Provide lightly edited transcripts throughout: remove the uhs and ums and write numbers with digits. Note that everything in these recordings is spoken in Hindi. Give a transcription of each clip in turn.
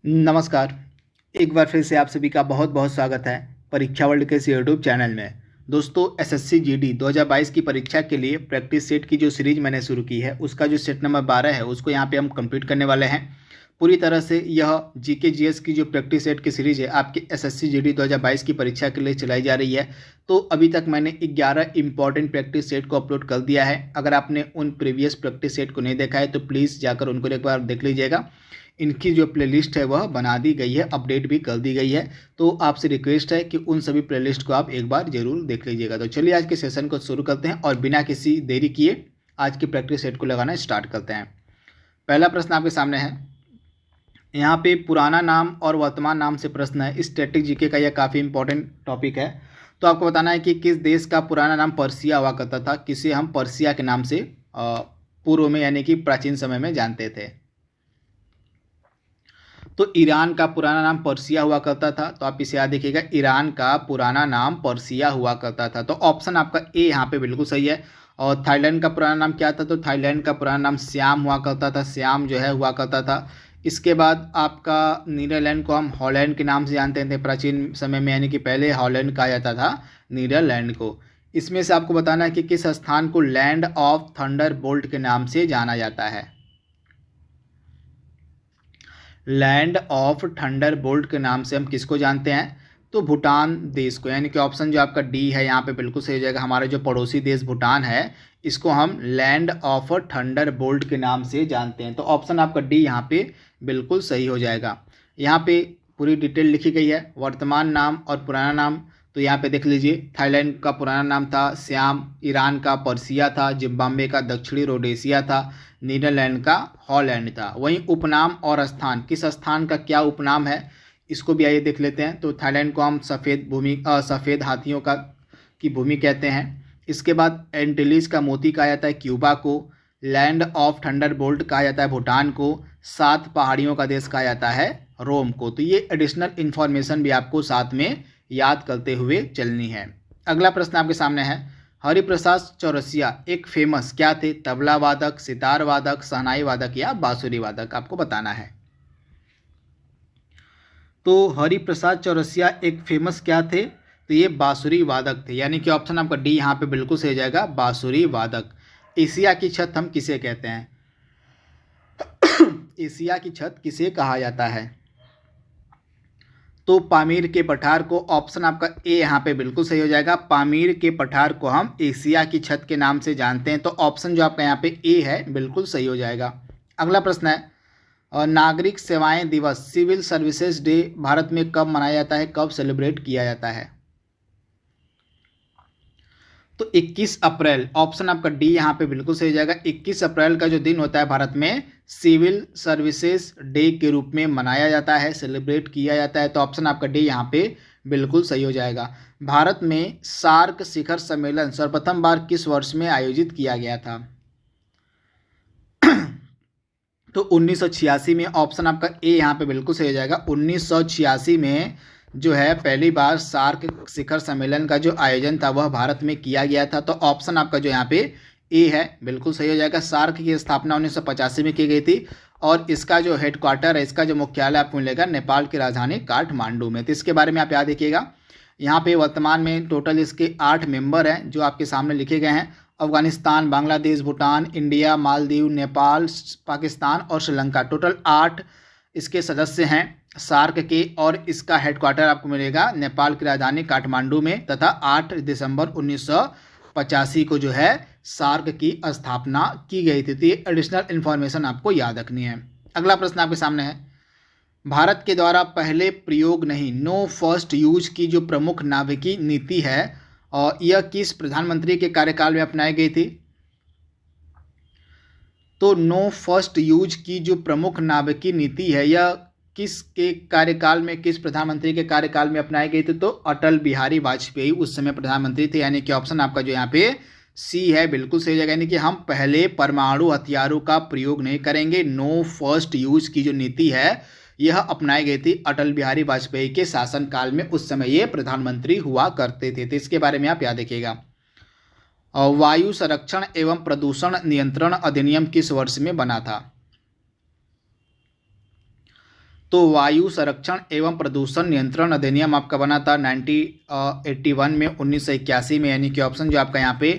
नमस्कार। एक बार फिर से आप सभी का बहुत बहुत स्वागत है परीक्षा वर्ल्ड के इस यूट्यूब चैनल में। दोस्तों, एसएससी जीडी 2022 की परीक्षा के लिए प्रैक्टिस सेट की जो सीरीज मैंने शुरू की है उसका जो सेट नंबर 12 है उसको यहाँ पे हम कंप्लीट करने वाले हैं। पूरी तरह से यह जीके जीएस की जो प्रैक्टिस सेट की सीरीज है आपकी एसएससी जीडी 2022 की परीक्षा के लिए चलाई जा रही है। तो अभी तक मैंने 11 इंपॉर्टेंट प्रैक्टिस सेट को अपलोड कर दिया है। अगर आपने उन प्रीवियस प्रैक्टिस सेट को नहीं देखा है तो प्लीज़ जाकर उनको एक बार देख लीजिएगा। इनकी जो प्लेलिस्ट है वह बना दी गई है, अपडेट भी कर दी गई है। तो आपसे रिक्वेस्ट है कि उन सभी प्लेलिस्ट को आप एक बार जरूर देख लीजिएगा। तो चलिए आज के सेशन को शुरू करते हैं और बिना किसी देरी किए आज की प्रैक्टिस सेट को लगाना स्टार्ट करते हैं। पहला प्रश्न आपके सामने है। यहाँ पे पुराना नाम और वर्तमान नाम से प्रश्न है। स्टैटिक जीके का यह काफ़ी इंपॉर्टेंट टॉपिक है। तो आपको बताना है कि किस देश का पुराना नाम पर्सिया हुआ करता था, किसे हम पर्सिया के नाम से पूर्व में यानी कि प्राचीन समय में जानते थे। तो ईरान का पुराना नाम पर्सिया हुआ करता था। तो आप इसे याद देखिएगा, ईरान का पुराना नाम पर्सिया हुआ करता था। तो ऑप्शन आपका ए यहाँ पे बिल्कुल सही है। और थाईलैंड का पुराना नाम क्या था? तो थाईलैंड का पुराना नाम श्याम हुआ करता था, श्याम जो है हुआ करता था। इसके बाद आपका नीदरलैंड को हम हॉलैंड के नाम से जानते थे प्राचीन समय में, यानी कि पहले हॉलैंड कहा जाता था नीदरलैंड को। इसमें से आपको बताना है कि किस स्थान को लैंड ऑफ थंडर बोल्ट के नाम से जाना जाता है। लैंड ऑफ थंडर बोल्ट के नाम से हम किसको जानते हैं? तो भूटान देश को, यानी कि ऑप्शन जो आपका डी है यहाँ पे बिल्कुल सही हो जाएगा। हमारा जो पड़ोसी देश भूटान है इसको हम लैंड ऑफ थंडर बोल्ट के नाम से जानते हैं। तो ऑप्शन आपका डी यहाँ पे बिल्कुल सही हो जाएगा। यहाँ पे पूरी डिटेल लिखी गई है, वर्तमान नाम और पुराना नाम। तो यहाँ पे देख लीजिए, थाईलैंड का पुराना नाम था श्याम, ईरान का पर्सिया था, जिम्बाब्वे का दक्षिणी रोडेशिया था, नीदरलैंड का हॉलैंड था। वहीं उपनाम और स्थान, किस स्थान का क्या उपनाम है इसको भी आइए देख लेते हैं। तो थाईलैंड को हम सफ़ेद हाथियों की भूमि कहते हैं। इसके बाद एंटिलीज का मोती कहा जाता है क्यूबा को। लैंड ऑफ थंडर बोल्ट कहा जाता है भूटान को। 7 पहाड़ियों का देश कहा जाता है रोम को। तो ये एडिशनल इन्फॉर्मेशन भी आपको साथ में याद करते हुए चलनी है। अगला प्रश्न आपके सामने है। हरिप्रसाद चौरसिया एक फेमस क्या थे? तबला वादक, सितार वादक, शहनाई वादक या बांसुरी वादक? आपको बताना है। तो हरिप्रसाद चौरसिया एक फेमस क्या थे? तो ये बांसुरी वादक थे, यानी कि ऑप्शन आपका डी यहाँ पे बिल्कुल सही हो जाएगा, बांसुरी वादक। एशिया की छत हम किसे कहते हैं? एशिया की छत किसे कहा जाता है? तो पामीर के पठार को, ऑप्शन आपका ए यहाँ पे बिल्कुल सही हो जाएगा। पामीर के पठार को हम एशिया की छत के नाम से जानते हैं। तो ऑप्शन जो आपका यहाँ पे ए है बिल्कुल सही हो जाएगा। अगला प्रश्न है, नागरिक सेवाएं दिवस, सिविल सर्विसेज डे भारत में कब मनाया जाता है, कब सेलिब्रेट किया जाता है? तो 21 अप्रैल, ऑप्शन आपका डी यहाँ पे बिल्कुल सही हो जाएगा। 21 अप्रैल का जो दिन होता है भारत में सिविल सर्विसेज डे के रूप में मनाया जाता है, सेलिब्रेट किया जाता है। तो ऑप्शन आपका डी यहाँ पे बिल्कुल सही हो जाएगा। भारत में सार्क शिखर सम्मेलन सर्वप्रथम बार किस वर्ष में आयोजित किया गया था? तो 1986 में, ऑप्शन आपका ए यहाँ पे बिल्कुल सही हो जाएगा। 1986 में जो है पहली बार सार्क शिखर सम्मेलन का जो आयोजन था वह भारत में किया गया था। तो ऑप्शन आपका जो यहाँ पे ए है बिल्कुल सही हो जाएगा। सार्क की स्थापना 1985 में की गई थी और इसका जो हेडक्वार्टर है, इसका जो मुख्यालय आपको मिलेगा नेपाल की राजधानी काठमांडू में। तो इसके बारे में आप याद रखिएगा। यहाँ पे वर्तमान में टोटल इसके 8 मेंबर हैं जो आपके सामने लिखे गए हैं। अफगानिस्तान, बांग्लादेश, भूटान, इंडिया, मालदीव, नेपाल, पाकिस्तान और श्रीलंका, टोटल 8 इसके सदस्य हैं सार्क के। और इसका हेडक्वार्टर आपको मिलेगा नेपाल की राजधानी काठमांडू में तथा 8 दिसंबर 1985 को जो है सार्क की स्थापना की गई थी। तो ये एडिशनल इन्फॉर्मेशन आपको याद रखनी है। अगला प्रश्न आपके सामने है। भारत के द्वारा पहले प्रयोग नहीं, नो फर्स्ट यूज की जो प्रमुख नाभिकीय नीति है और यह किस प्रधानमंत्री के कार्यकाल में अपनाई गई थी? तो नो फर्स्ट यूज की जो प्रमुख नाभिकीय नीति है यह किसके कार्यकाल में, किस प्रधानमंत्री के कार्यकाल में अपनाई गई थी? तो अटल बिहारी वाजपेयी उस समय प्रधानमंत्री थे, यानी कि ऑप्शन आपका जो यहाँ पे सी है बिल्कुल सही जगह, यानी कि हम पहले परमाणु हथियारों का प्रयोग नहीं करेंगे। नो फर्स्ट यूज की जो नीति है यह अपनाई गई थी अटल बिहारी वाजपेयी के शासनकाल में, उस समय ये प्रधानमंत्री हुआ करते थे। तो इसके बारे में आप याद रखिएगा। वायु संरक्षण एवं प्रदूषण नियंत्रण अधिनियम किस वर्ष में बना था? तो वायु संरक्षण एवं प्रदूषण नियंत्रण अधिनियम आपका बना था 1981 में, 1981 में, यानी कि ऑप्शन जो आपका यहाँ पे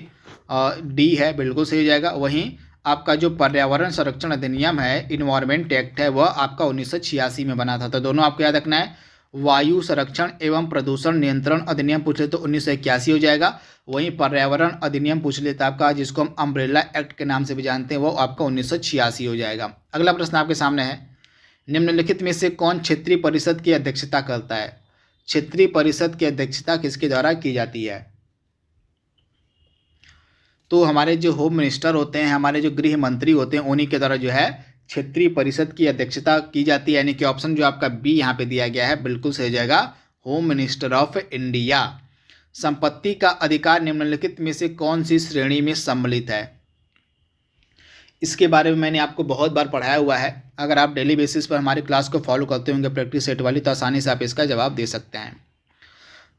डी है बिल्कुल सही हो जाएगा। वहीं आपका जो पर्यावरण संरक्षण अधिनियम है, इन्वायरमेंट एक्ट है, वह आपका 1986 में बना था। तो दोनों आपको याद रखना है। वायु संरक्षण एवं प्रदूषण नियंत्रण अधिनियम पूछ ले तो 1981 हो जाएगा। वहीं पर्यावरण अधिनियम पूछ लेता आपका, जिसको हम अम्ब्रेला एक्ट के नाम से भी जानते हैं, वो आपका 1986 हो जाएगा। अगला प्रश्न आपके सामने है, निम्नलिखित में से कौन क्षेत्रीय परिषद की अध्यक्षता करता है? क्षेत्रीय परिषद की अध्यक्षता किसके द्वारा की जाती है? तो हमारे जो होम मिनिस्टर होते हैं, हमारे जो गृह मंत्री होते हैं, उन्हीं के द्वारा जो है क्षेत्रीय परिषद की अध्यक्षता की जाती है। यानी कि ऑप्शन जो आपका बी यहाँ पे दिया गया है बिल्कुल सही हो जाएगा, होम मिनिस्टर ऑफ इंडिया। संपत्ति का अधिकार निम्नलिखित में से कौन सी श्रेणी में सम्मिलित है? इसके बारे में मैंने आपको बहुत बार पढ़ाया हुआ है। अगर आप डेली बेसिस पर हमारी क्लास को फॉलो करते होंगे प्रैक्टिस सेट वाली, तो आसानी से आप इसका जवाब दे सकते हैं।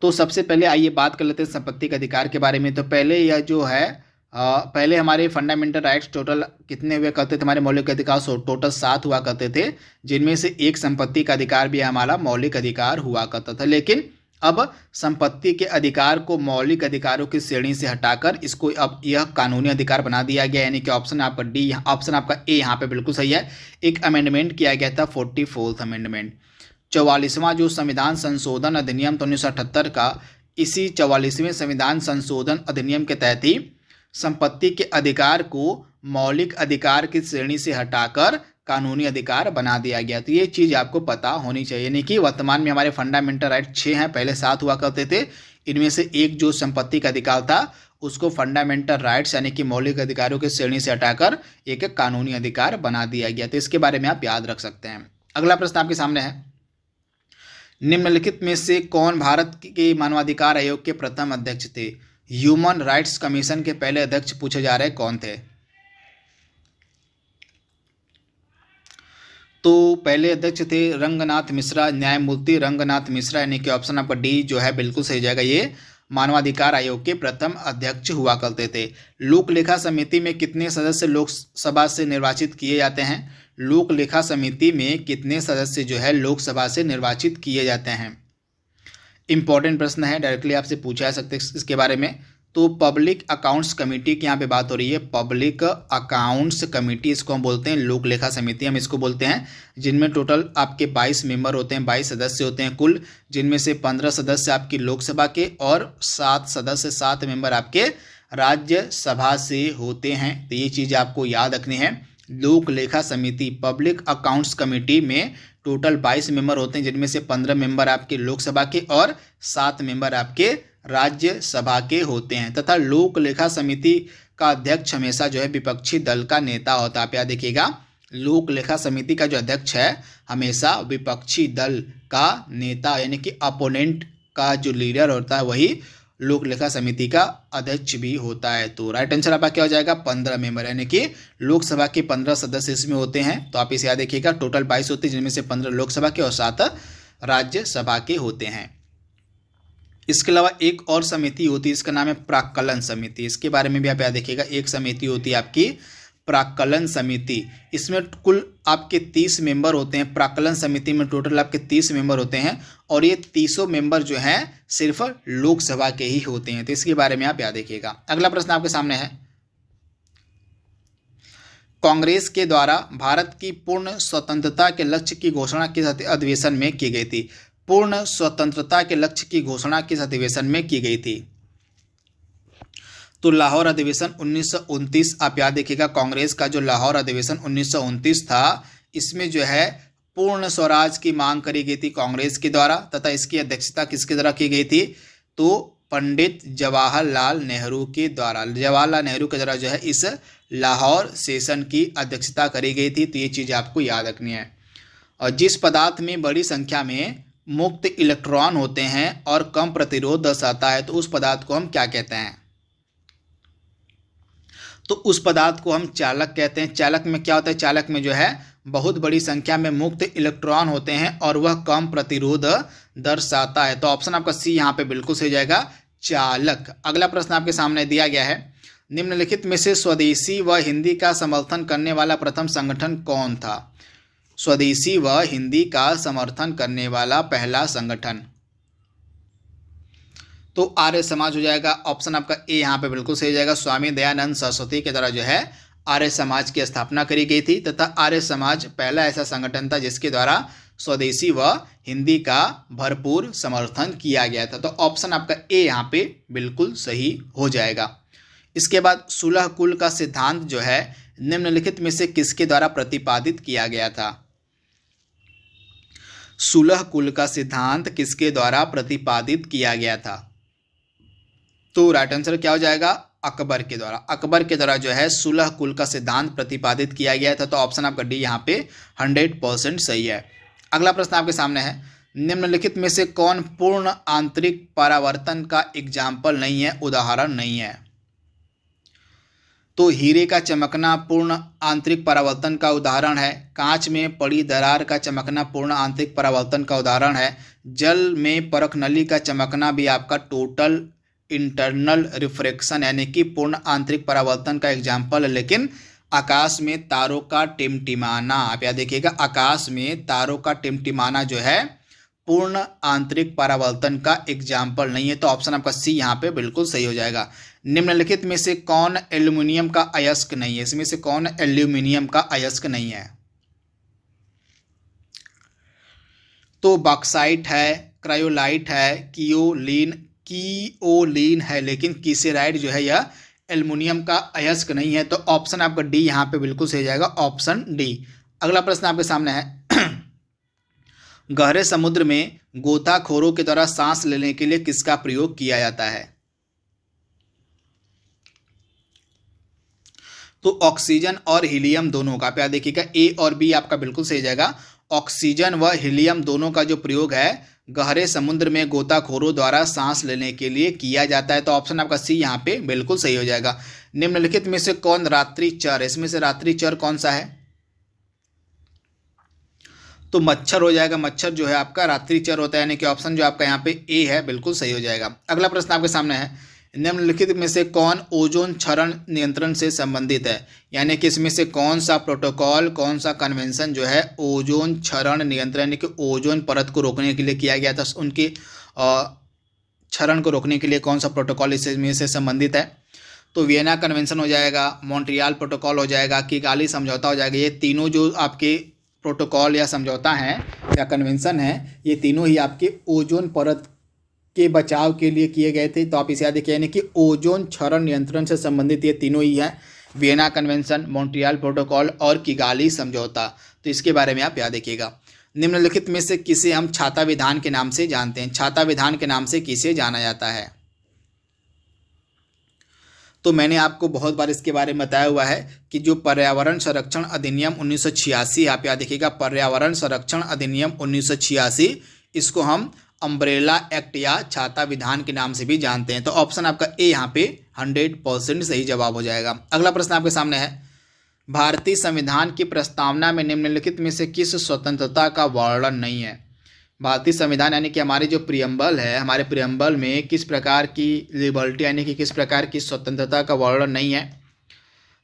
तो सबसे पहले आइए बात कर लेते हैं संपत्ति के अधिकार के बारे में। तो पहले यह जो है पहले हमारे फंडामेंटल राइट्स टोटल कितने हुआ करते थे? हमारे मौलिक अधिकार टोटल 7 हुआ करते थे, जिनमें से एक संपत्ति का अधिकार भी हमारा मौलिक अधिकार हुआ करता था। लेकिन अब संपत्ति के अधिकार को मौलिक अधिकारों की श्रेणी से हटाकर इसको अब यह कानूनी अधिकार बना दिया गया। यानी कि ऑप्शन आपका डी, ऑप्शन आपका ए यहाँ पे बिल्कुल सही है। एक अमेंडमेंट किया गया था, 44th अमेंडमेंट। 44वां जो संविधान संशोधन अधिनियम 1978 का, इसी 44वें संविधान संशोधन अधिनियम के तहत ही संपत्ति के अधिकार को मौलिक अधिकार की श्रेणी से हटाकर कानूनी अधिकार बना दिया गया। तो ये चीज़ आपको पता होनी चाहिए। यानी कि वर्तमान में हमारे फंडामेंटल राइट 6 हैं, पहले 7 हुआ करते थे। इनमें से एक जो संपत्ति का अधिकार था उसको फंडामेंटल राइट्स यानी कि मौलिक अधिकारों की श्रेणी से हटाकर एक कानूनी अधिकार बना दिया गया। तो इसके बारे में आप याद रख सकते हैं। अगला प्रश्न आपके सामने है, निम्नलिखित में से कौन भारत के मानवाधिकार आयोग के प्रथम अध्यक्ष थे? ह्यूमन राइट्स कमीशन के पहले अध्यक्ष पूछे जा रहे कौन थे? तो पहले अध्यक्ष थे रंगनाथ मिश्रा, न्यायमूर्ति रंगनाथ मिश्रा। यानी कि ऑप्शन आपका डी जो है बिल्कुल सही जाएगा। ये मानवाधिकार आयोग के प्रथम अध्यक्ष हुआ करते थे। लोक लेखा समिति में कितने सदस्य लोकसभा से निर्वाचित किए जाते हैं? लोक लेखा समिति में कितने सदस्य जो है लोकसभा से निर्वाचित किए जाते हैं? इंपॉर्टेंट प्रश्न है, डायरेक्टली आपसे पूछा जा सकते हैं इसके बारे में। तो पब्लिक अकाउंट्स कमेटी की यहाँ पे बात हो रही है। पब्लिक अकाउंट्स कमेटी इसको हम बोलते हैं, लोक लेखा समिति हम इसको बोलते हैं, जिनमें टोटल आपके 22 मेंबर होते हैं, 22 सदस्य होते हैं कुल, जिनमें से 15 सदस्य आपकी लोकसभा के और 7 सदस्य 7 मेंबर आपके राज्यसभा से होते हैं। तो ये चीज़ आपको याद रखनी है। लोक लेखा समिति पब्लिक अकाउंट्स कमेटी में टोटल 22 मेंबर होते हैं, जिनमें से 15 मेंबर आपके लोकसभा के और 7 मेंबर आपके राज्यसभा के होते हैं। तथा लोक लेखा समिति का अध्यक्ष हमेशा जो है विपक्षी दल का नेता होता है। आप याद देखिएगा, लोक लेखा समिति का जो अध्यक्ष है हमेशा विपक्षी दल का नेता यानी कि अपोनेंट का जो लीडर होता है वही लोक लेखा समिति का अध्यक्ष भी होता है। तो राइट आंसर आपका क्या हो जाएगा? 15 मेंबर, यानी कि लोकसभा के 15 सदस्य इसमें होते हैं। तो आप इसे याद देखिएगा, टोटल 22 होते हैं, जिनमें से 15 लोकसभा के और 7 राज्यसभा के होते हैं। इसके अलावा एक और समिति होती है, इसका नाम है प्राक्कलन समिति। इसके बारे में भी आप याद देखिएगा, एक समिति होती है आपकी प्राक्कलन समिति। इसमें कुल आपके 30 मेंबर होते हैं। प्राक्कलन समिति में टोटल आपके 30 मेंबर होते हैं और ये 30 मेंबर जो हैं सिर्फ लोकसभा के ही होते हैं। तो इसके बारे में आप याद रखिएगा। अगला प्रश्न आपके सामने है, कांग्रेस के द्वारा भारत की पूर्ण स्वतंत्रता के लक्ष्य की घोषणा किस अधिवेशन में की गई थी? पूर्ण स्वतंत्रता के लक्ष्य की घोषणा किस अधिवेशन में की गई थी? तो लाहौर अधिवेशन 1929। आप याद देखिएगा, कांग्रेस का जो लाहौर अधिवेशन 1929 था, इसमें जो है पूर्ण स्वराज की मांग करी गई थी कांग्रेस के द्वारा। तथा इसकी अध्यक्षता किसके द्वारा की गई थी? तो पंडित जवाहरलाल नेहरू के द्वारा। जवाहरलाल नेहरू के द्वारा जो है इस लाहौर सेशन की अध्यक्षता करी गई थी। तो ये चीज़ आपको याद रखनी है। और जिस पदार्थ में बड़ी संख्या में मुक्त इलेक्ट्रॉन होते हैं और कम प्रतिरोध दर्शाता है, तो उस पदार्थ को हम क्या कहते हैं? तो उस पदार्थ को हम चालक कहते हैं। चालक में क्या होता है? चालक में जो है बहुत बड़ी संख्या में मुक्त इलेक्ट्रॉन होते हैं और वह कम प्रतिरोध दर्शाता है। तो ऑप्शन आपका सी यहाँ पे बिल्कुल सही जाएगा, चालक। अगला प्रश्न आपके सामने दिया गया है, निम्नलिखित में से स्वदेशी व हिंदी का समर्थन करने वाला प्रथम संगठन कौन था? स्वदेशी व हिंदी का समर्थन करने वाला पहला संगठन। तो आर्य समाज हो जाएगा। ऑप्शन आपका ए यहाँ पे बिल्कुल सही हो जाएगा। स्वामी दयानंद सरस्वती के द्वारा जो है आर्य समाज की स्थापना करी गई थी तथा आर्य समाज पहला ऐसा संगठन था जिसके द्वारा स्वदेशी व हिंदी का भरपूर समर्थन किया गया था। तो ऑप्शन आपका ए यहाँ पे बिल्कुल सही हो जाएगा। इसके बाद सुलह कुल का सिद्धांत जो है निम्नलिखित में से किसके द्वारा प्रतिपादित किया गया था? सुलह कुल का सिद्धांत किसके द्वारा प्रतिपादित किया गया था? तो राइट आंसर क्या हो जाएगा? अकबर के द्वारा। अकबर के द्वारा जो है सुलह कुल का सिद्धांत प्रतिपादित किया गया था। तो ऑप्शन आपका डी यहाँ पे 100% सही है। अगला प्रश्न आपके सामने है, निम्नलिखित में से कौन पूर्ण आंतरिक परावर्तन का एग्जाम्पल नहीं है, उदाहरण नहीं है? तो हीरे का चमकना पूर्ण आंतरिक परावर्तन का उदाहरण है। कांच में पड़ी दरार का चमकना पूर्ण आंतरिक परावर्तन का उदाहरण है। जल में परखनली का चमकना भी आपका टोटल इंटरनल रिफ्रैक्शन यानी कि पूर्ण आंतरिक परावर्तन का एग्जाम्पल है। लेकिन आकाश में तारों का टिमटिमाना, आप याद देखिएगा, आकाश में तारों का टिमटिमाना जो है पूर्ण आंतरिक परावर्तन का एग्जाम्पल नहीं है। तो ऑप्शन आपका सी यहाँ पे बिल्कुल सही हो जाएगा। निम्नलिखित में से कौन एल्यूमिनियम का अयस्क नहीं है? इसमें से कौन एल्यूमिनियम का अयस्क नहीं है? तो बॉक्साइट है, क्रायोलाइट है, कीओलीन है, लेकिन कीसेराइड जो है यह एल्युमिनियम का अयस्क नहीं है। तो ऑप्शन आपका डी यहाँ पे बिल्कुल सही जाएगा, ऑप्शन डी। अगला प्रश्न आपके सामने है, गहरे समुद्र में गोताखोरों के द्वारा सांस लेने के लिए किसका प्रयोग किया जाता है? तो ऑक्सीजन और हीलियम दोनों का, आप याद देखिएगा, ए और बी आपका बिल्कुल सही जाएगा। ऑक्सीजन व हीलियम दोनों का जो प्रयोग है गहरे समुद्र में गोताखोरों द्वारा सांस लेने के लिए किया जाता है। तो ऑप्शन आपका सी यहाँ पे बिल्कुल सही हो जाएगा। निम्नलिखित में से कौन रात्रि चर, इसमें से रात्रि चर कौन सा है? तो मच्छर हो जाएगा। मच्छर जो है आपका रात्रि चर होता है, यानी कि ऑप्शन जो आपका यहाँ पे ए है बिल्कुल सही हो जाएगा। अगला प्रश्न आपके सामने है, निम्नलिखित में से कौन ओजोन क्षरण नियंत्रण से संबंधित है? यानी कि इसमें से कौन सा प्रोटोकॉल, कौन सा कन्वेंशन जो है ओजोन क्षरण नियंत्रण यानी कि ओजोन परत को रोकने के लिए किया गया था, उनके क्षरण को रोकने के लिए कौन सा प्रोटोकॉल इसमें से संबंधित है? तो वियना कन्वेंशन हो जाएगा, मॉन्ट्रियल प्रोटोकॉल हो जाएगा, किगाली समझौता हो जाएगा। ये तीनों जो आपके प्रोटोकॉल या समझौता हैं या कन्वेंशन है, ये तीनों ही आपके ओजोन परत के बचाव के लिए किए गए थे। तो आप इसे याद रखिए, यानी कि ओजोन क्षरण नियंत्रण से संबंधित ये तीनों ही हैं, वियना कन्वेंशन, मॉन्ट्रियल प्रोटोकॉल और किगाली समझौता। तो इसके बारे में आप याद रखिएगा। निम्नलिखित में से किसे हम छाता विधान के नाम से जानते हैं? छाता विधान के नाम से किसे जाना जाता है? तो मैंने आपको बहुत बार इसके बारे में बताया हुआ है कि जो पर्यावरण संरक्षण अधिनियम 1986, आप याद रखिएगा, पर्यावरण संरक्षण अधिनियम 1986, इसको हम अम्ब्रेला एक्ट या छाता विधान के नाम से भी जानते हैं। तो ऑप्शन आपका ए यहाँ पे 100% सही जवाब हो जाएगा। अगला प्रश्न आपके सामने है, भारतीय संविधान की प्रस्तावना में निम्नलिखित में से किस स्वतंत्रता का वर्णन नहीं है? भारतीय संविधान यानी कि हमारे जो प्रियम्बल है, हमारे प्रियम्बल में किस प्रकार की लिबर्टी यानी कि किस प्रकार की स्वतंत्रता का वर्णन नहीं है?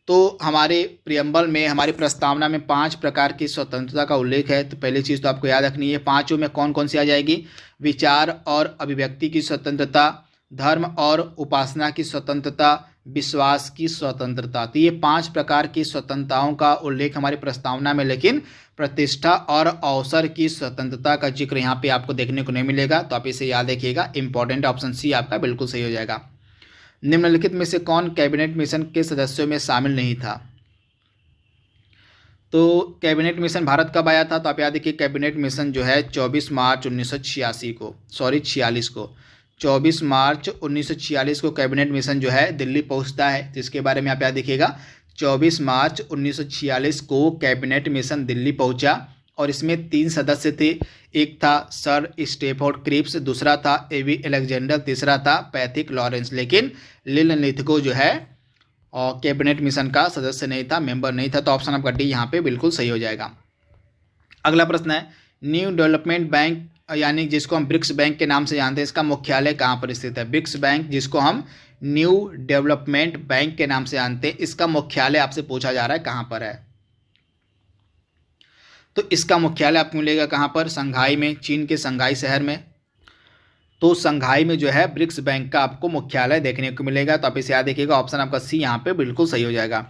तो हमारे प्रियम्बल में, हमारी प्रस्तावना में 5 प्रकार की स्वतंत्रता का उल्लेख है। तो पहली चीज़ तो आपको याद रखनी है, पांचों में कौन कौन सी आ जाएगी? विचार और अभिव्यक्ति की स्वतंत्रता, धर्म और उपासना की स्वतंत्रता, विश्वास की स्वतंत्रता। तो ये 5 प्रकार की स्वतंत्रताओं का उल्लेख हमारी प्रस्तावना में, लेकिन प्रतिष्ठा और अवसर की स्वतंत्रता का जिक्र यहाँ पे आपको देखने को नहीं मिलेगा। तो आप इसे याद रखिएगा, इंपॉर्टेंट ऑप्शन सी आपका बिल्कुल सही हो जाएगा। निम्नलिखित में से कौन कैबिनेट मिशन के सदस्यों में शामिल नहीं था? तो कैबिनेट मिशन भारत कब आया था? तो आप याद रखिए, कैबिनेट मिशन जो है 24 मार्च 1946 को, 24 मार्च 1946 को कैबिनेट मिशन जो है दिल्ली पहुंचता है। तो इसके बारे में आप याद रखिएगा, 24 मार्च 1946 को कैबिनेट मिशन दिल्ली पहुंचा और इसमें 3 सदस्य थे। एक था सर स्टेफोर्ड क्रिप्स, दूसरा था एवी अलेक्जेंडर, तीसरा था पैथिक लॉरेंस। लेकिन लिथगो जो है और कैबिनेट मिशन का सदस्य नहीं था, मेंबर नहीं था। तो ऑप्शन आपका डी यहाँ पे बिल्कुल सही हो जाएगा। अगला प्रश्न है, न्यू डेवलपमेंट बैंक यानी जिसको हम ब्रिक्स बैंक के नाम से जानते हैं, इसका मुख्यालय कहाँ पर स्थित है? ब्रिक्स बैंक जिसको हम न्यू डेवलपमेंट बैंक के नाम से जानते हैं, इसका मुख्यालय आपसे पूछा जा रहा है कहाँ पर है? तो इसका मुख्यालय आपको मिलेगा कहाँ पर? संघाई में, चीन के संघाई शहर में। तो संघाई में जो है ब्रिक्स बैंक का आपको मुख्यालय देखने को मिलेगा। तो आप इसे याद रखिएगा, ऑप्शन आपका सी यहाँ पे बिल्कुल सही हो जाएगा।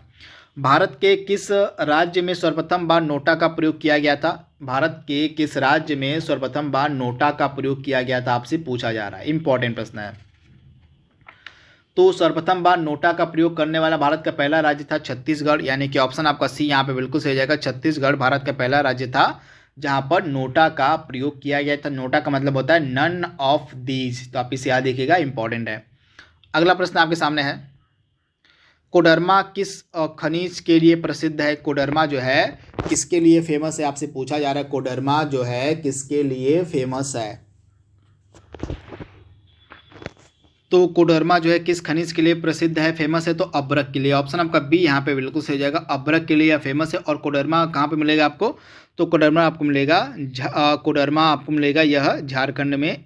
भारत के किस राज्य में सर्वप्रथम बार नोटा का प्रयोग किया गया था? भारत के किस राज्य में सर्वप्रथम बार नोटा का प्रयोग किया गया था, आपसे पूछा जा रहा है। इंपॉर्टेंट प्रश्न है। तो सर्वप्रथम बार नोटा का प्रयोग करने वाला भारत का पहला राज्य था छत्तीसगढ़, यानी कि ऑप्शन आपका सी यहाँ पे बिल्कुल सही हो जाएगा। छत्तीसगढ़ भारत का पहला राज्य था जहाँ पर नोटा का प्रयोग किया गया था। नोटा का मतलब होता है नन ऑफ दीज। तो आप इसे याद रखिएगा, इंपॉर्टेंट है। अगला प्रश्न आपके सामने है, कोडरमा किस खनिज के लिए प्रसिद्ध है? कोडरमा जो है किसके लिए फेमस है, आपसे पूछा जा रहा है। कोडरमा जो है किसके लिए फेमस है? तो कोडरमा जो है किस खनिज के लिए प्रसिद्ध है, फेमस है? तो अब्रक के लिए। ऑप्शन आपका बी यहाँ पे बिल्कुल सही हो जाएगा। अब्रक के लिए यह फेमस है। और कोडरमा कहाँ पे मिलेगा आपको? तो कोडरमा आपको मिलेगा कोडरमा आपको मिलेगा यह झारखंड में।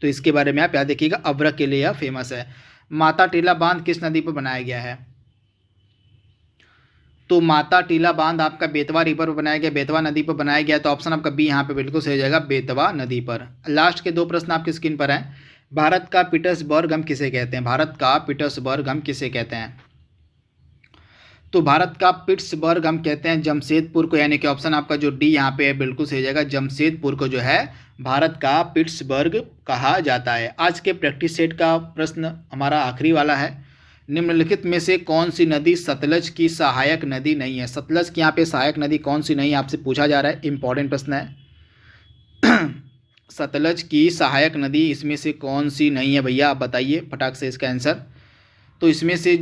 तो इसके बारे में आप याद रखिएगा, अब्रक के लिए यह फेमस है। माता टीला बांध किस नदी पर बनाया गया है? तो माता टीला बांध आपका बेतवा रिवर पर बनाया गया, बेतवा नदी पर बनाया गया। तो ऑप्शन आपका बी यहाँ पे बिल्कुल सही हो जाएगा, बेतवा नदी पर। लास्ट के दो प्रश्न आपकी स्क्रीन पर हैं। भारत का पीटर्सबर्ग हम किसे कहते हैं? भारत का पीटर्सबर्ग हम किसे कहते हैं? तो भारत का पिट्सबर्ग हम कहते हैं जमशेदपुर को, यानी कि ऑप्शन आपका जो डी यहाँ पे है बिल्कुल सही हो जाएगा। जमशेदपुर को जो है भारत का पिट्सबर्ग कहा जाता है। आज के प्रैक्टिस सेट का प्रश्न हमारा आखिरी वाला है। निम्नलिखित में से कौन सी नदी सतलज की सहायक नदी नहीं है? सतलज की यहाँ पे सहायक नदी कौन सी नहीं है, आपसे पूछा जा रहा है। इंपॉर्टेंट प्रश्न है। सतलज की सहायक नदी इसमें से कौन सी नहीं है भैया, आप बताइए फटाक से इसका आंसर। तो इसमें से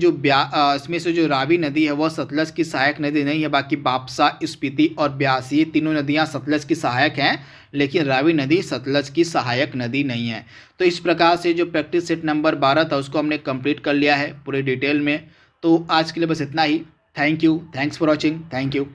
जो रावी नदी है वह सतलज की सहायक नदी नहीं है। बाकी बापसा, स्पीति और ब्यास ये तीनों नदियां सतलज की सहायक हैं, लेकिन रावी नदी सतलज की सहायक नदी नहीं है। तो इस प्रकार से जो प्रैक्टिस सेट नंबर 12 था उसको हमने कंप्लीट कर लिया है पूरे डिटेल में। तो आज के लिए बस इतना ही। Thank you, thanks for watching, thank you.